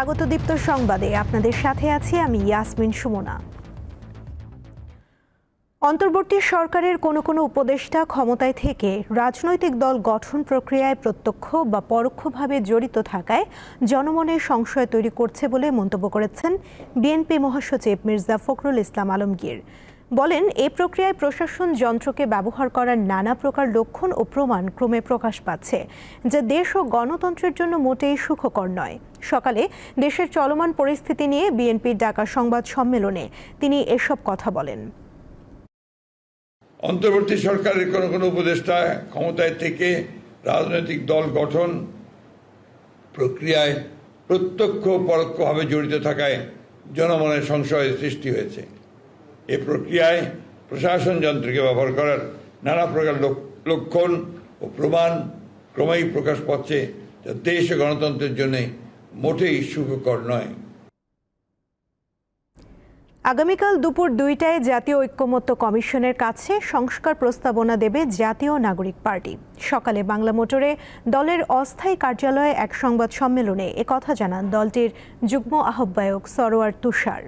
স্বাগত দীপ্ত সংবাদে আপনাদের সাথে আছি আমি ইয়াসমিন সুমনা। অন্তর্বর্তী সরকারের কোনো কোনো উপদেষ্টা ক্ষমতায় থেকে রাজনৈতিক দল গঠন প্রক্রিয়ায় প্রত্যক্ষ বা পরোক্ষভাবে জড়িত থাকায় জনমনে সংশয় তৈরি করছে বলে মন্তব্য করেছেন বিএনপি মহাসচিব মির্জা ফখরুল ইসলাম আলমগীর। বলেন, এই প্রক্রিয়ায় প্রশাসন যন্ত্রকে ব্যবহার করার নানা প্রকার লক্ষণ ও প্রমাণ ক্রমে প্রকাশ পাচ্ছে, যা দেশ ও গণতন্ত্রের জন্য মোটেই সুখকর নয়। সকালে দেশের চলমান পরিস্থিতি নিয়ে বিএনপির ডাকা সংবাদ সম্মেলনে তিনি এসব কথা বলেন। অন্তর্বর্তী সরকারের কোনো কোনো উপদেষ্টা ক্ষমতায় থেকে রাজনৈতিক দল গঠন প্রক্রিয়ায় প্রত্যক্ষ পরোক্ষভাবে জড়িত থাকায় জনমনে সংশয়ের সৃষ্টি হয়েছে। এ প্রক্রিয়ায় প্রশাসন যন্ত্রকে ব্যবহার করার নানা প্রকার লক্ষণ ও প্রমাণ ক্রমেই প্রকাশ পাচ্ছে, যা দেশ ও গণতন্ত্রের জন্য মোটেই সুখকর নয়। আগামীকাল দুপুর 2টায় জাতীয় ঐক্যমত্য কমিশনের কাছে সংস্কার প্রস্তাবনা দেবে জাতীয় নাগরিক পার্টি। সকালে বাংলা মোটরে দলের অস্থায়ী কার্যালয়ে এক সংবাদ সম্মেলনে একথা জানান দলটির যুগ্ম আহ্বায়ক সরোয়ার তুষার।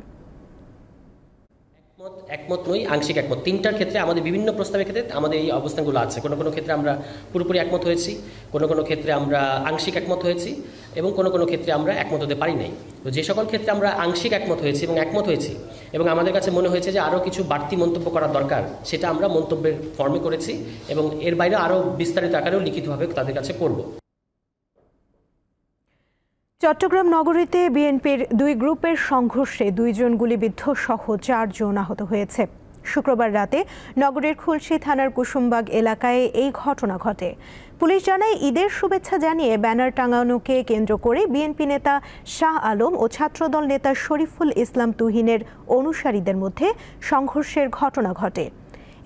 একমত নই, আংশিক একমত। তিনটার ক্ষেত্রে আমাদের বিভিন্ন প্রস্তাবের ক্ষেত্রে আমাদের এই অবস্থানগুলো আছে। কোনো কোনো ক্ষেত্রে আমরা পুরোপুরি একমত হয়েছি, কোনো কোনো ক্ষেত্রে আমরা আংশিক একমত হয়েছি এবং কোনো কোনো ক্ষেত্রে আমরা একমত হতে পারি নাই। তো যে সকল ক্ষেত্রে আমরা আংশিক একমত হয়েছি এবং একমত হয়েছি এবং আমাদের কাছে মনে হয়েছে যে আরও কিছু বাড়তি মন্তব্য করা দরকার, সেটা আমরা মন্তব্যের ফর্মে করেছি এবং এর বাইরে আরও বিস্তারিত আকারেও লিখিতভাবে তাদের কাছে করব। চট্টগ্রাম নগরীতে বিএনপির দুই গ্রুপের সংঘর্ষে 2 জন গুলিবিদ্ধ সহ 4 জন আহত হয়েছে। শুক্রবার রাতে নগরের খুলশী থানার কুসুমবাগ এলাকায় এই ঘটনা ঘটে। পুলিশ জানায়, ঈদের শুভেচ্ছা জানিয়ে ব্যানার টাঙানোকে কেন্দ্র করে বিএনপি নেতা শাহ আলম ও ছাত্রদল নেতা শরীফুল ইসলাম তুহিনের অনুসারীদের মধ্যে সংঘর্ষের ঘটনা ঘটে।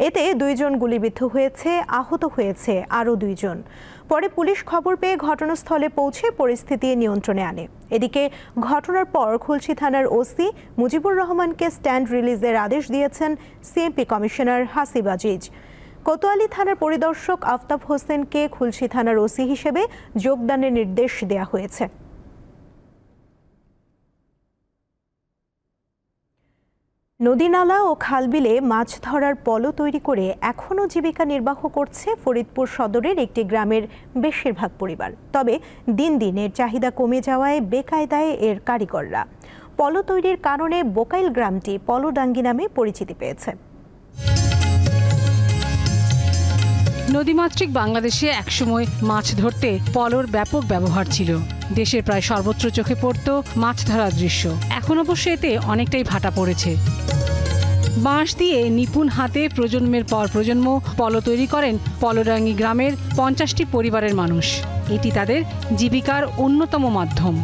এতে 2 জন গুলিবিদ্ধ হয়েছে, আহত হয়েছে আরও 2 জন। পরে পুলিশ খবর পেয়ে ঘটনাস্থলে পৌঁছে পরিস্থিতি নিয়ন্ত্রণে আনে। এদিকে ঘটনার পর খুলশী থানার ওসি মুজিবুর রহমানকে স্ট্যান্ড রিলিজের আদেশ দিয়েছেন সিএমপি কমিশনার হাসিব আজিজ। কোতোয়ালি থানার পরিদর্শক আফতাব হোসেনকে খুলশী থানার ওসি হিসেবে যোগদানের নির্দেশ দেওয়া হয়েছে। নদীনালা ও খালবিলে মাছ ধরার পলো তৈরি করে এখনও জীবিকা নির্বাহ করছে ফরিদপুর সদরের একটি গ্রামের বেশিরভাগ পরিবার। তবে দিন দিন এর চাহিদা কমে যাওয়ায় বেকায়দায় এর কারিগররা। পলো তৈরির কারণে বোকাইল গ্রামটি পলোডাঙ্গি নামে পরিচিতি পেয়েছে। নদীমাতৃক বাংলাদেশে একসময় মাছ ধরতে পলোর ব্যাপক ব্যবহার ছিল। দেশের প্রায় সর্বত্র চোখে পড়ত মাছ ধরার দৃশ্য। এখন অবশ্য এতে অনেকটাই ভাটা পড়েছে। বাঁশ দিয়ে নিপুণ হাতে প্রজন্মের পর প্রজন্ম পলো তৈরি করেন পলোডাঙ্গি গ্রামের 50টি পরিবারের মানুষ। এটি তাদের জীবিকার অন্যতম মাধ্যম।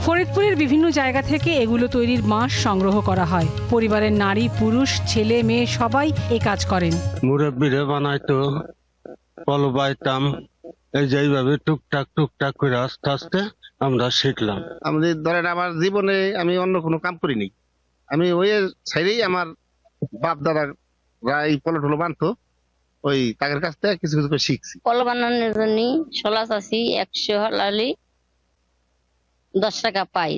ফরিদপুরের বিভিন্ন জায়গা থেকে এগুলো তৈরির বাঁশ সংগ্রহ করা হয়। পরিবারের নারী পুরুষ ছেলে মেয়ে সবাই এ কাজ করেন। মুরব্বীরা বানাইতো, পলো বাইতাম, এই যেভাবে টুকটাক করে আস্তে আস্তে আমরা শিখলাম। আমাদের ধরেন আমার জীবনে আমি অন্য কোনো কাম করিনি। আমি ওই সাইডেই আমার বাপ দাদারা এই পলো টলো বানতো, ওই তাদের কাছ থেকে কিছু কিছু করে শিখছি। পলো বানানোর জন্য শোলা চাষি 100 হলালি 10 টাকা পাই,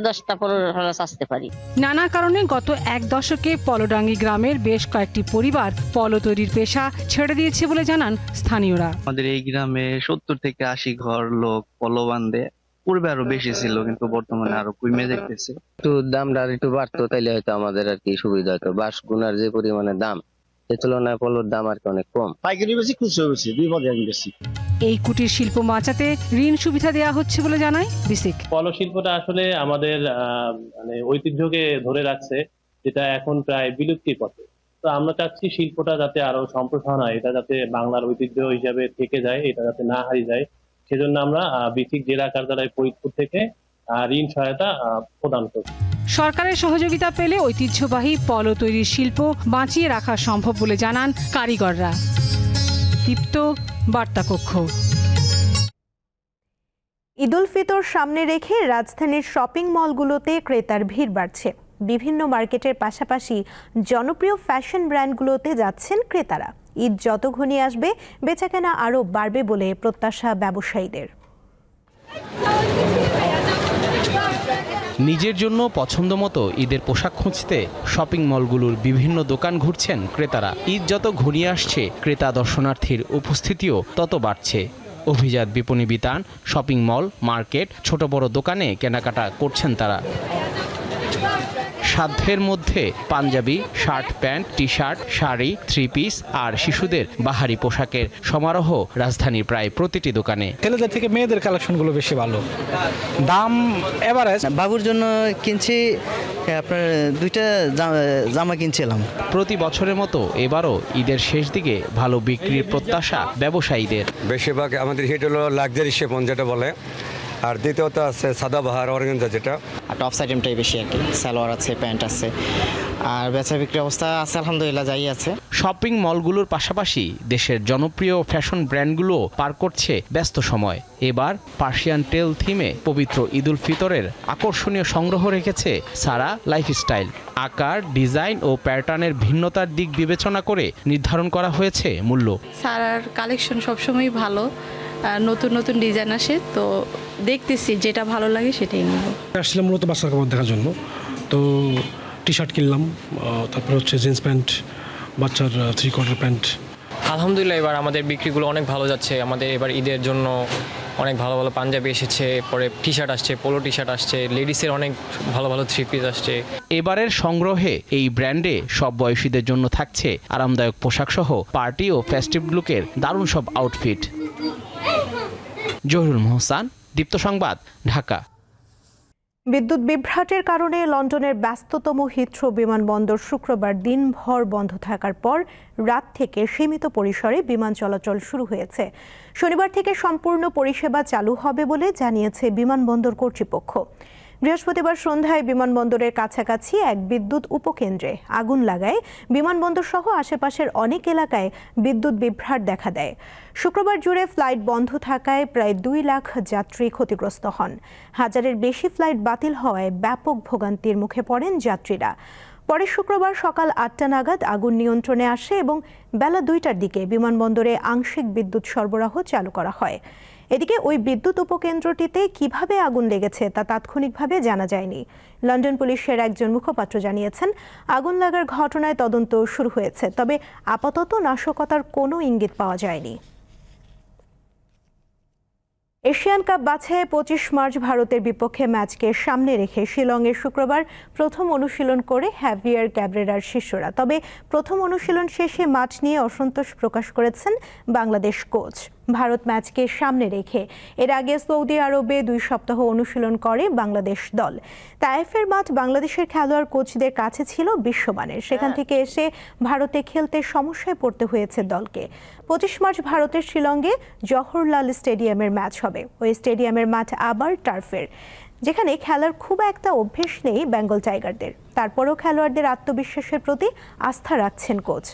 10টা পলো হলা চাষতে পারি। নানা কারণে গত 1 দশকে পলোডাঙ্গি গ্রামের বেশ কয়েকটি পরিবার পলো তৈরির পেশা ছেড়ে দিয়েছে বলে জানান স্থানীয়রা। আমাদের এই গ্রামে 70 থেকে 80 ঘর লোক পলো বান্ধে। পূর্বে আরো বেশি ছিল, কিন্তু বর্তমানে আরো কমে যাইতেছে। একটু দামটা একটু বাড়তো, তাইলে হয়তো আমাদের আর কি সুবিধা হতো। বাঁশ গুনার যে পরিমাণে দাম, সে তুলনায় পলোর দাম আর কি অনেক কম। পাইকারি বেশি, খুচরো বেশি, 2 ভাগে বেশি। এই কুটির শিল্প বাঁচাতে ঋণ সুবিধা দেওয়া হচ্ছে বলে জানায় বিসিক। পলো শিল্পটা আসলে আমাদের মানে ঐতিহ্যকে ধরে রাখছে, যেটা এখন প্রায় বিলুপ্তির পথে। তো আমরা চাচ্ছি শিল্পটা যাতে আরো সম্প্রসারণ হয়, এটা যাতে বাংলার ঐতিহ্য হিসাবে থেকে যায়, এটা যাতে না হারিয়ে যায়। সেজন্য আমরা বিসিক জেলা কার্যালয় ফরিদপুর থেকে ঋণ সহায়তা প্রদান করছি। সরকারের সহযোগিতা পেলে ঐতিহ্যবাহী পলো তৈরির শিল্প বাঁচিয়ে রাখা সম্ভব বলে জানান কারিগররা। দীপ্ত বার্তা কক্ষ। ঈদুল ফিতর সামনে রেখে রাজধানীর শপিং মলগুলোতে ক্রেতার ভিড় বাড়ছে। বিভিন্ন মার্কেটের পাশাপাশি জনপ্রিয় ফ্যাশন ব্র্যান্ডগুলোতে যাচ্ছেন ক্রেতারা। ঈদ যত ঘনিয়ে আসবে বেচাকেনা আরও বাড়বে বলে প্রত্যাশা ব্যবসায়ীদের। নিজের জন্য পছন্দ মতো ঈদের পোশাক খুঁজতে শপিং মলগুলোর বিভিন্ন দোকান ঘুরছেন ক্রেতারা। ঈদ যত ঘনিয়ে আসছে, ক্রেতা দর্শনার্থীর উপস্থিতিও তত বাড়ছে। অভিজাত বিপণী বিতান, শপিং মল, মার্কেট, ছোট বড় দোকানে কেনাকাটা করছেন তারা। সাধ্যের মধ্যে পাঞ্জাবি, shirt pant, T shirt, sari, three piece আর শিশুদের বাহারি পোশাকের সমারোহ রাজধানীর প্রায় প্রতিটি দোকানে। ছেলেদের থেকে মেয়েদের কালেকশনগুলো বেশি ভালো, দাম এভারেজ। বাবুর জন্য কিনছি আপনার 2টা জামা কিনছিলাম। প্রতি বছরের মতো এবারও ঈদের শেষ দিকে ভালো বিক্রির প্রত্যাশা ব্যবসায়ীদের। বেশিরভাগ আমাদের হিট হলো লাক্সারি শেপন যেটা বলে, আর দ্বিতীয়ত আছে সাদাবাহার অর্গানজা যেটা। আর টপস আইটেমটাই বেশি আর কি, সালোয়ার আছে, প্যান্ট আছে, আর বেচা বিক্রির অবস্থা আছে আলহামদুলিল্লাহ, যাই আছে। শপিং মলগুলোর পাশাপাশি দেশের জনপ্রিয় ফ্যাশন ব্র্যান্ডগুলো পার করছে ব্যস্ত সময়। এবার পার্সিয়ান টেল থিমে পবিত্র ঈদুল ফিতরের আকর্ষণীয় সংগ্রহ রেখেছে সারা লাইফস্টাইল। আকার, ডিজাইন ও প্যাটার্নের ভিন্নতার দিক বিবেচনা করে নির্ধারণ করা হয়েছে মূল্য। সারার কালেকশন সবসময় ভালো, নতুন নতুন ডিজাইন আসে, তো দেখতেছি যেটা ভালো লাগে সেটাই নেব। আসলে মূলত বাচ্চার কাপড় দেখার জন্য, তো টি শার্ট কিনলাম, তারপরে হচ্ছে জিন্স প্যান্ট, বাচ্চার 3/4 প্যান্ট। আলহামদুলিল্লাহ এবার আমাদের বিক্রিগুলো অনেক ভালো যাচ্ছে। আমাদের এবার ঈদের জন্য অনেক ভালো ভালো পাঞ্জাবি এসেছে, পরে টি শার্ট আসছে, পোলো টি শার্ট আসছে, লেডিসের অনেক ভালো ভালো থ্রি পিস আসছে। এবারের সংগ্রহে এই ব্র্যান্ডে সব বয়সীদের জন্য থাকছে আরামদায়ক পোশাক সহ পার্টি ও ফেস্টিভ লুকের দারুণ সব আউটফিট। জহিরুল মোহসান, দীপ্ত সংবাদ, ঢাকা। বিদ্যুৎ বিভ্রাটের কারণে লন্ডনের ব্যস্ততম হিথ্রো বিমানবন্দর শুক্রবার দিনভর বন্ধ থাকার পর রাত থেকে সীমিত পরিসরে বিমান চলাচল শুরু হয়েছে। শনিবার থেকে সম্পূর্ণ পরিষেবা চালু হবে বলে জানিয়েছে বিমানবন্দর কর্তৃপক্ষ। বৃহস্পতিবার সন্ধ্যায় বিমানবন্দরের কাছাকাছি এক বিদ্যুৎ উপকেন্দ্রে আগুন লাগায় বিমানবন্দর সহ আশেপাশের অনেক এলাকায় বিদ্যুৎ বিভ্রাট দেখা দেয়। শুক্রবার জুড়ে ফ্লাইট বন্ধ থাকায় প্রায় 2 লাখ যাত্রী ক্ষতিগ্রস্ত হন। হাজারের বেশি ফ্লাইট বাতিল হওয়ায় ব্যাপক ভোগান্তির মুখে পড়েন যাত্রীরা। পরে শুক্রবার সকাল 8টা নাগাদ আগুন নিয়ন্ত্রণে আসে এবং বেলা 2টার দিকে বিমানবন্দরে আংশিক বিদ্যুৎ সরবরাহ চালু করা হয়। এদিকে ওই বিদ্যুৎ উপকেন্দ্রটিতে কিভাবে আগুন লেগেছে তা তাৎক্ষণিকভাবে জানা যায়নি। লন্ডন পুলিশের একজন মুখপাত্র জানিয়েছেন, আগুন লাগার ঘটনায় তদন্ত শুরু হয়েছে, তবে আপাতত নাশকতার কোনো ইঙ্গিত পাওয়া যায়নি। এশিয়ান কাপ বাছাইয়ে 25 মার্চ ভারতের বিপক্ষে ম্যাচকে সামনে রেখে শিলংয়ে শুক্রবার প্রথম অনুশীলন করে হ্যাভিয়ার ক্যাব্রেরার শিষ্যরা। তবে প্রথম অনুশীলন শেষে মাঠ নিয়ে অসন্তোষ প্রকাশ করেছেন বাংলাদেশ কোচ। ভারত ম্যাচকে সামনে রেখে এর আগে সৌদি আরবে 2 সপ্তাহ অনুশীলন করে বাংলাদেশ দল। তায়েফের মাঠ বাংলাদেশের খেলোয়াড় কোচদের কাছে ছিল বিশ্বমানের। সেখান থেকে এসে ভারতে খেলতে সমস্যায় পড়তে হয়েছে দলকে। 25 মার্চ ভারতের শিলংয়ে জওহরলাল স্টেডিয়ামের ম্যাচ হবে। ওই স্টেডিয়ামের মাঠ আবার টার্ফের, যেখানে খেলার খুব একটা অভ্যেস নেই বেঙ্গল টাইগারদের। তারপরও খেলোয়াড়দের আত্মবিশ্বাসের প্রতি আস্থা রাখছেন কোচ।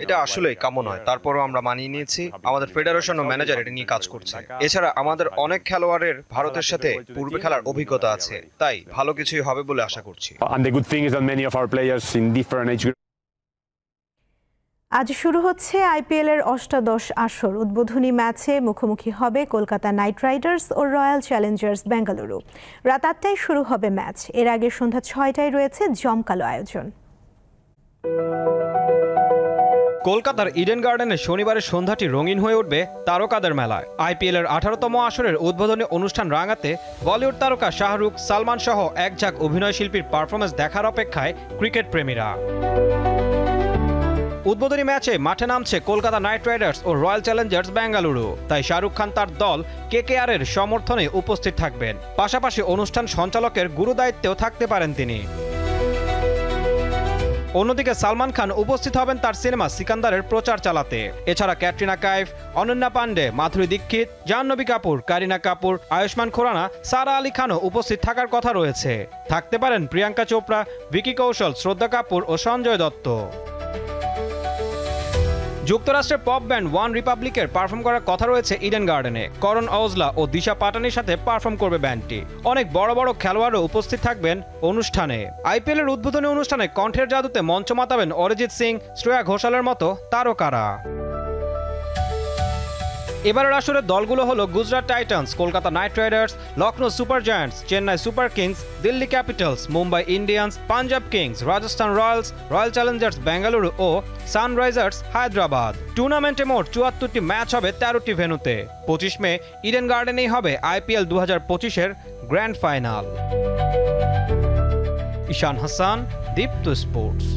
এটা আসলে কাম্য নয়, তারপরও আমরা মানিয়ে নিয়েছি। আমাদের ফেডারেশন ও ম্যানেজার এটা নিয়ে কাজ করছে। এছাড়া আমাদের অনেক খেলোয়াড়ের ভারতের সাথে পূর্বে খেলার অভিজ্ঞতা আছে, তাই ভালো কিছুই হবে বলে আশা করছি। আজ শুরু হচ্ছে আইপিএল এর অষ্টাদশ আসর। উদ্বোধনী ম্যাচে মুখোমুখি হবে কলকাতা নাইট রাইডার্স ও রয়্যাল চ্যালেঞ্জার্স বেঙ্গালুরু। রাত 8টায় শুরু হবে ম্যাচ। এর আগে সন্ধ্যা 6টায় রয়েছে জমকালো আয়োজন। কলকাতার ইডেন গার্ডেনে শনিবারের সন্ধ্যাটি রঙিন হয়ে উঠবে তারকাদের মেলায়। আইপিএল এর 18তম আসরের উদ্বোধনী অনুষ্ঠান রাঙাতে বলিউড তারকা শাহরুখ, সালমান সহ এক ঝাঁক অভিনয় শিল্পীর পারফরমেন্স দেখার অপেক্ষায় ক্রিকেট প্রেমীরা। উদ্বোধনী ম্যাচে মাঠে নামছে কলকাতা নাইট রাইডার্স ও রয়্যাল চ্যালেঞ্জার্স বেঙ্গালুরু। তাই শাহরুখ খান তার দল কেকেআর এর সমর্থনে উপস্থিত থাকবেন। পাশাপাশি অনুষ্ঠান সঞ্চালকের গুরুদায়িত্বেও থাকতে পারেন তিনি। অন্যদিকে সালমান খান উপস্থিত হবেন তার সিনেমা সিকান্দারের প্রচার চালাতে। এছাড়া ক্যাটরিনা কাইফ, অনন্যা পান্ডে, মাধুরী দীক্ষিত, জাহ্নবী কাপুর, কারিনা কাপুর, আয়ুষ্মান খুরানা, সারা আলী খানও উপস্থিত থাকার কথা রয়েছে। থাকতে পারেন প্রিয়াঙ্কা চোপড়া, ভিকি কৌশল, শ্রদ্ধা কাপুর ও সঞ্জয় দত্ত। যুক্তরাষ্ট্রের পপ ব্যান্ড ওয়ান রিপাবলিকের পারফর্ম করার কথা রয়েছে ইডেন গার্ডেনে। করণ অওজলা ও দিশা পাটানির সাথে পারফর্ম করবে ব্যান্ডটি। অনেক বড় বড় খেলোয়াড়ও উপস্থিত থাকবেন অনুষ্ঠানে। আইপিএল এর উদ্বোধনী অনুষ্ঠানে কণ্ঠের জাদুতে মঞ্চ মাতাবেন অরিজিৎ সিং, শ্রেয়া ঘোষালের মতো তারকারা। এবারের আসরের দলগুলো হলো Gujarat Titans, Kolkata Knight Riders, Lucknow Super Giants, Chennai Super Kings, Delhi Capitals, Mumbai Indians, Punjab Kings, Rajasthan Royals, Royal Challengers Bengaluru ও সানরাইজার্স হায়দ্রাবাদ। টুর্নামেন্টে মোট ৭৪টি ম্যাচ হবে ১৩টি ভেন্যুতে। ২৫ মে ইডেন গার্ডেনেই হবে IPL ২০২৫-এর গ্র্যান্ড ফাইনাল। ঈশান হাসান, দীপ্ত স্পোর্টস।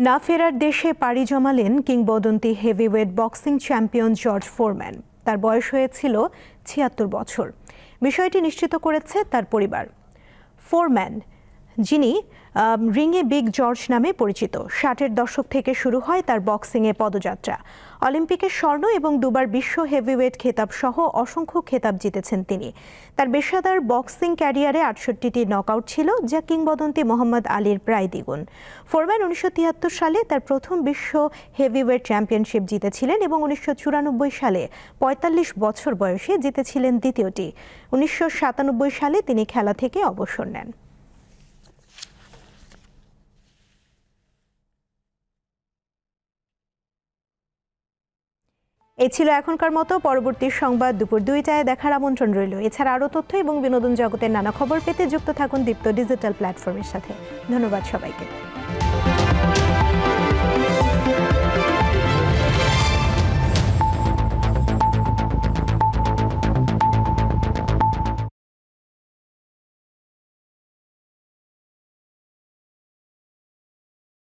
না ফেরার দেশে পাড়ি জমালেন কিংবদন্তি heavyweight boxing champion George foreman. তার বয়স হয়েছিল ৭৬ বছর। বিষয়টি নিশ্চিত করেছে তার পরিবার। ফোরম্যান, যিনি রিংয়ে বিগ জর্জ নামে পরিচিত, ৬০-এর দশক থেকে শুরু হয় তার বক্সিংয়ে পদযাত্রা। অলিম্পিকের স্বর্ণ এবং দুবার বিশ্ব হেভিওয়েট খেতাব সহ অসংখ্য খেতাব জিতেছেন তিনি। তার পেশাদার বক্সিং ক্যারিয়ারে ৬৮টি নকআউট ছিল, যা কিংবদন্তি মোহাম্মদ আলীর প্রায় দ্বিগুণ। ফোরম্যান ১৯৭৩ সালে তার প্রথম বিশ্ব হেভিওয়েট চ্যাম্পিয়নশিপ জিতেছিলেন এবং ১৯৯৪ সালে ৪৫ বছর বয়সে জিতেছিলেন দ্বিতীয়টি। ১৯৯৭ সালে তিনি খেলা থেকে অবসর নেন। এই ছিল এখনকার মতো। পরবর্তী সংবাদ দুপুর ২টায় দেখার আমন্ত্রণ রইল। এছাড়া আরও তথ্য এবং বিনোদন জগতের নানা খবর পেতে যুক্ত থাকুন দীপ্ত ডিজিটাল প্ল্যাটফর্মের সাথে। ধন্যবাদ সবাইকে।